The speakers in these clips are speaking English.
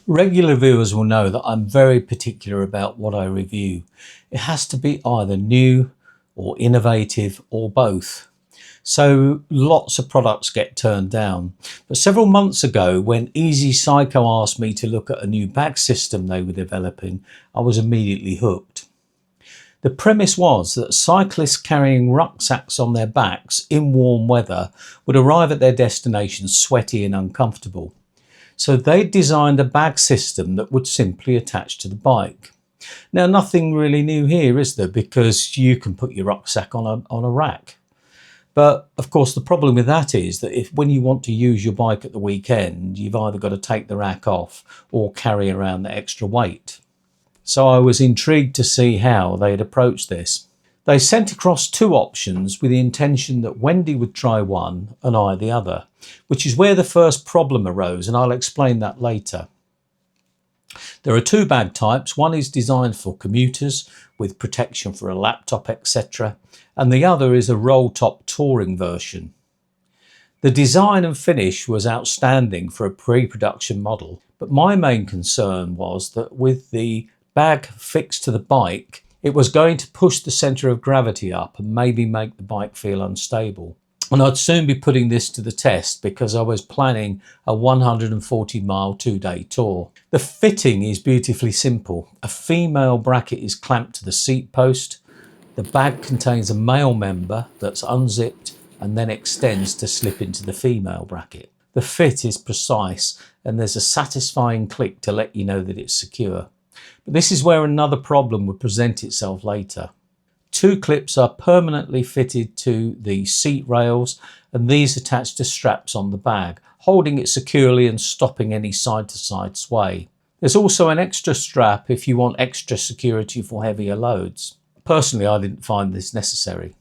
Regular viewers will know that I'm very particular about what I review. It has to be either new or innovative or both. So lots of products get turned down. But several months ago, when EasiCyco asked me to look at a new bag system they were developing, I was immediately hooked. The premise was that cyclists carrying rucksacks on their backs in warm weather would arrive at their destination sweaty and uncomfortable. So they designed a bag system that would simply attach to the bike. Now, nothing really new here, is there? Because you can put your rucksack on a rack. But of course, the problem with that is that when you want to use your bike at the weekend, you've either got to take the rack off or carry around the extra weight. So I was intrigued to see how they had approached this. They sent across two options with the intention that Wendy would try one and I the other, which is where the first problem arose, and I'll explain that later. There are two bag types. One is designed for commuters with protection for a laptop, etc. And the other is a roll-top touring version. The design and finish was outstanding for a pre-production model, but my main concern was that with the bag fixed to the bike, it was going to push the centre of gravity up and maybe make the bike feel unstable. And I'd soon be putting this to the test because I was planning a 140-mile 2-day tour. The fitting is beautifully simple. A female bracket is clamped to the seat post. The bag contains a male member that's unzipped and then extends to slip into the female bracket. The fit is precise and there's a satisfying click to let you know that it's secure. But this is where another problem would present itself later. Two clips are permanently fitted to the seat rails and these attach to straps on the bag, holding it securely and stopping any side-to-side sway. There's also an extra strap if you want extra security for heavier loads. Personally, I didn't find this necessary.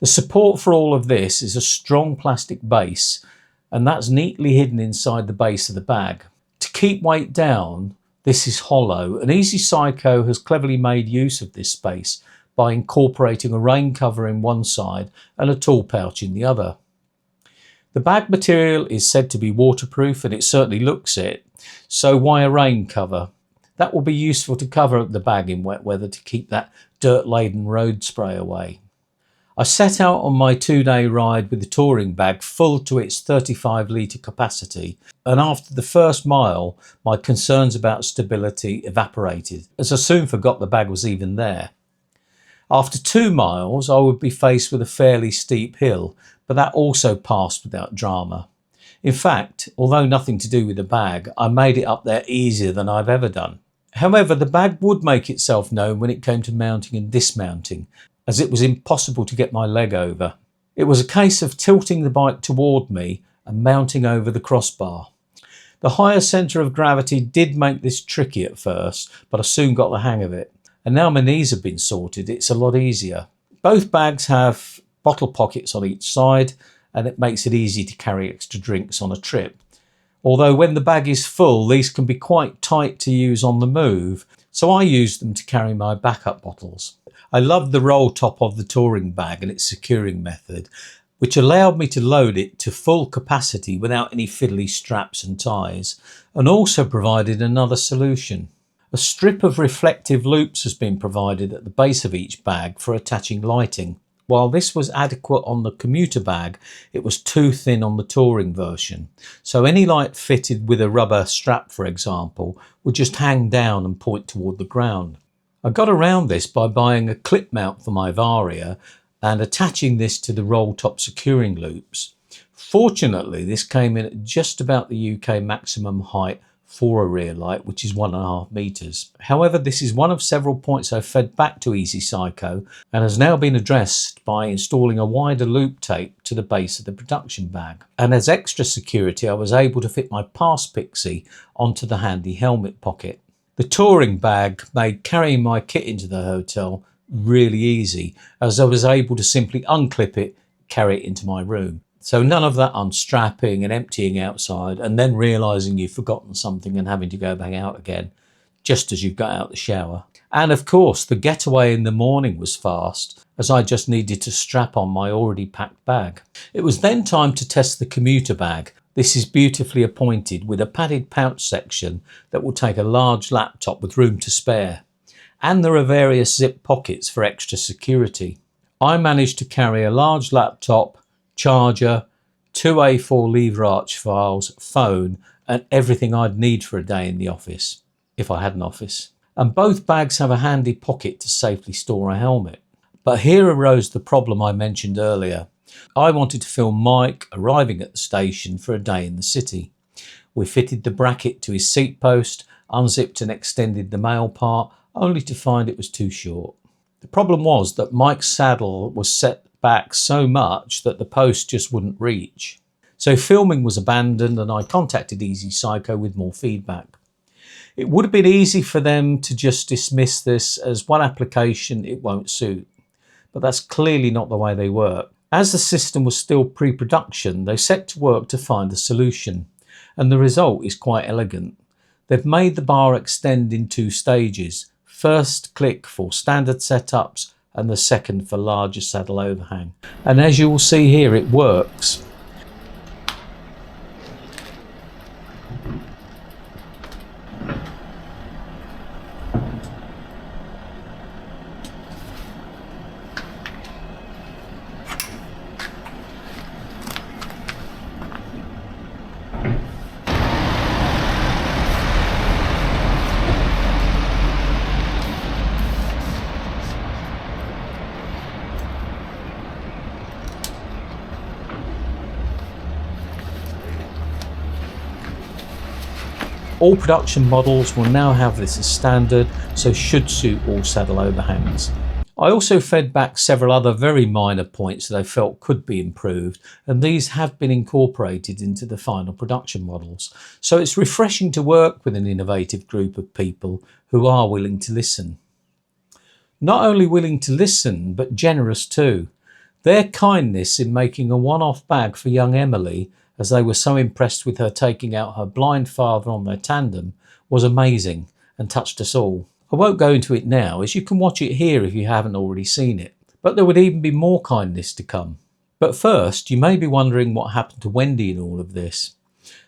The support for all of this is a strong plastic base, and that's neatly hidden inside the base of the bag. To keep weight down, this is hollow, and EasiCyco has cleverly made use of this space by incorporating a rain cover in one side and a tool pouch in the other. The bag material is said to be waterproof, and it certainly looks it, so why a rain cover? That will be useful to cover the bag in wet weather to keep that dirt-laden road spray away. I set out on my 2-day ride with the touring bag full to its 35-litre capacity, and after the first mile my concerns about stability evaporated as I soon forgot the bag was even there. After 2 miles I would be faced with a fairly steep hill, but that also passed without drama. In fact, although nothing to do with the bag, I made it up there easier than I've ever done. However, the bag would make itself known when it came to mounting and dismounting, as it was impossible to get my leg over. It was a case of tilting the bike toward me and mounting over the crossbar. The higher centre of gravity did make this tricky at first, but I soon got the hang of it. And now my knees have been sorted, it's a lot easier. Both bags have bottle pockets on each side, and it makes it easy to carry extra drinks on a trip. Although when the bag is full, these can be quite tight to use on the move, so I use them to carry my backup bottles. I loved the roll top of the touring bag and its securing method, which allowed me to load it to full capacity without any fiddly straps and ties, and also provided another solution. A strip of reflective loops has been provided at the base of each bag for attaching lighting. While this was adequate on the commuter bag, it was too thin on the touring version, so any light fitted with a rubber strap, for example, would just hang down and point toward the ground. I got around this by buying a clip mount for my Varia and attaching this to the roll top securing loops. Fortunately, this came in at just about the UK maximum height for a rear light, which is 1.5 meters. However, this is one of several points I fed back to EasiCyco and has now been addressed by installing a wider loop tape to the base of the production bag. And as extra security, I was able to fit my Pass Pixie onto the handy helmet pocket. The touring bag made carrying my kit into the hotel really easy, as I was able to simply unclip it, carry it into my room. So none of that unstrapping and emptying outside and then realising you've forgotten something and having to go back out again just as you've got out the shower. And of course the getaway in the morning was fast, as I just needed to strap on my already packed bag. It was then time to test the commuter bag, This is beautifully appointed with a padded pouch section that will take a large laptop with room to spare. And there are various zip pockets for extra security. I managed to carry a large laptop, charger, 2 A4 lever arch files, phone, and everything I'd need for a day in the office, if I had an office. And both bags have a handy pocket to safely store a helmet. But here arose the problem I mentioned earlier. I wanted to film Mike arriving at the station for a day in the city. We fitted the bracket to his seat post, unzipped and extended the male part, only to find it was too short. The problem was that Mike's saddle was set back so much that the post just wouldn't reach. So filming was abandoned and I contacted EasiCyco with more feedback. It would have been easy for them to just dismiss this as one application it won't suit, but that's clearly not the way they work. As the system was still pre-production, they set to work to find a solution, and the result is quite elegant. They've made the bar extend in 2 stages. First click for standard setups and the second for larger saddle overhang. And as you will see here, it works. All production models will now have this as standard, so should suit all saddle overhangs. I also fed back several other very minor points that I felt could be improved, and these have been incorporated into the final production models. So it's refreshing to work with an innovative group of people who are willing to listen. Not only willing to listen, but generous too. Their kindness in making a one-off bag for young Emily, as they were so impressed with her taking out her blind father on their tandem, was amazing and touched us all. I won't go into it now, as you can watch it here if you haven't already seen it, but there would even be more kindness to come. But first, you may be wondering what happened to Wendy in all of this.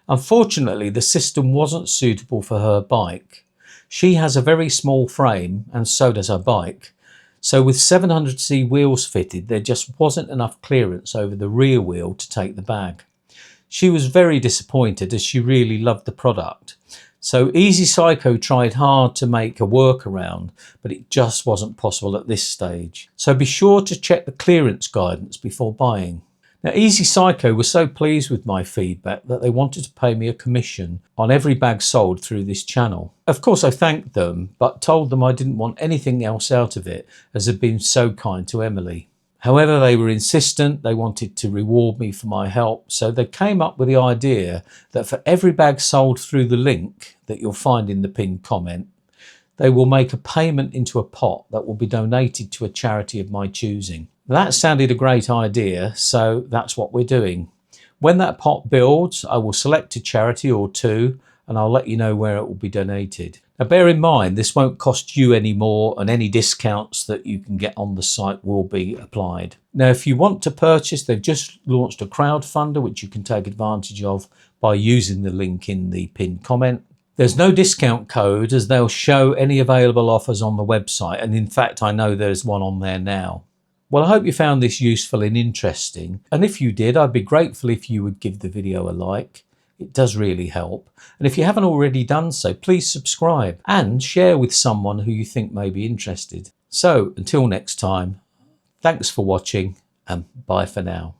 Unfortunately, the system wasn't suitable for her bike. She has a very small frame, and so does her bike. So with 700C wheels fitted, there just wasn't enough clearance over the rear wheel to take the bag. She was very disappointed as she really loved the product. So EasiCyco tried hard to make a workaround, but it just wasn't possible at this stage. So be sure to check the clearance guidance before buying. Now EasiCyco was so pleased with my feedback that they wanted to pay me a commission on every bag sold through this channel. Of course I thanked them, but told them I didn't want anything else out of it, as they'd been so kind to Emily. However, they were insistent. They wanted to reward me for my help, so they came up with the idea that for every bag sold through the link that you'll find in the pinned comment, they will make a payment into a pot that will be donated to a charity of my choosing. That sounded a great idea, so that's what we're doing. When that pot builds, I will select a charity or 2, and I'll let you know where it will be donated. Now bear in mind, this won't cost you any more, and any discounts that you can get on the site will be applied. Now if you want to purchase, they've just launched a crowdfunder which you can take advantage of by using the link in the pinned comment. There's no discount code, as they'll show any available offers on the website, and in fact I know there's one on there now. Well, I hope you found this useful and interesting, and if you did, I'd be grateful if you would give the video a like. It does really help. And if you haven't already done so, please subscribe and share with someone who you think may be interested. So until next time, thanks for watching and bye for now.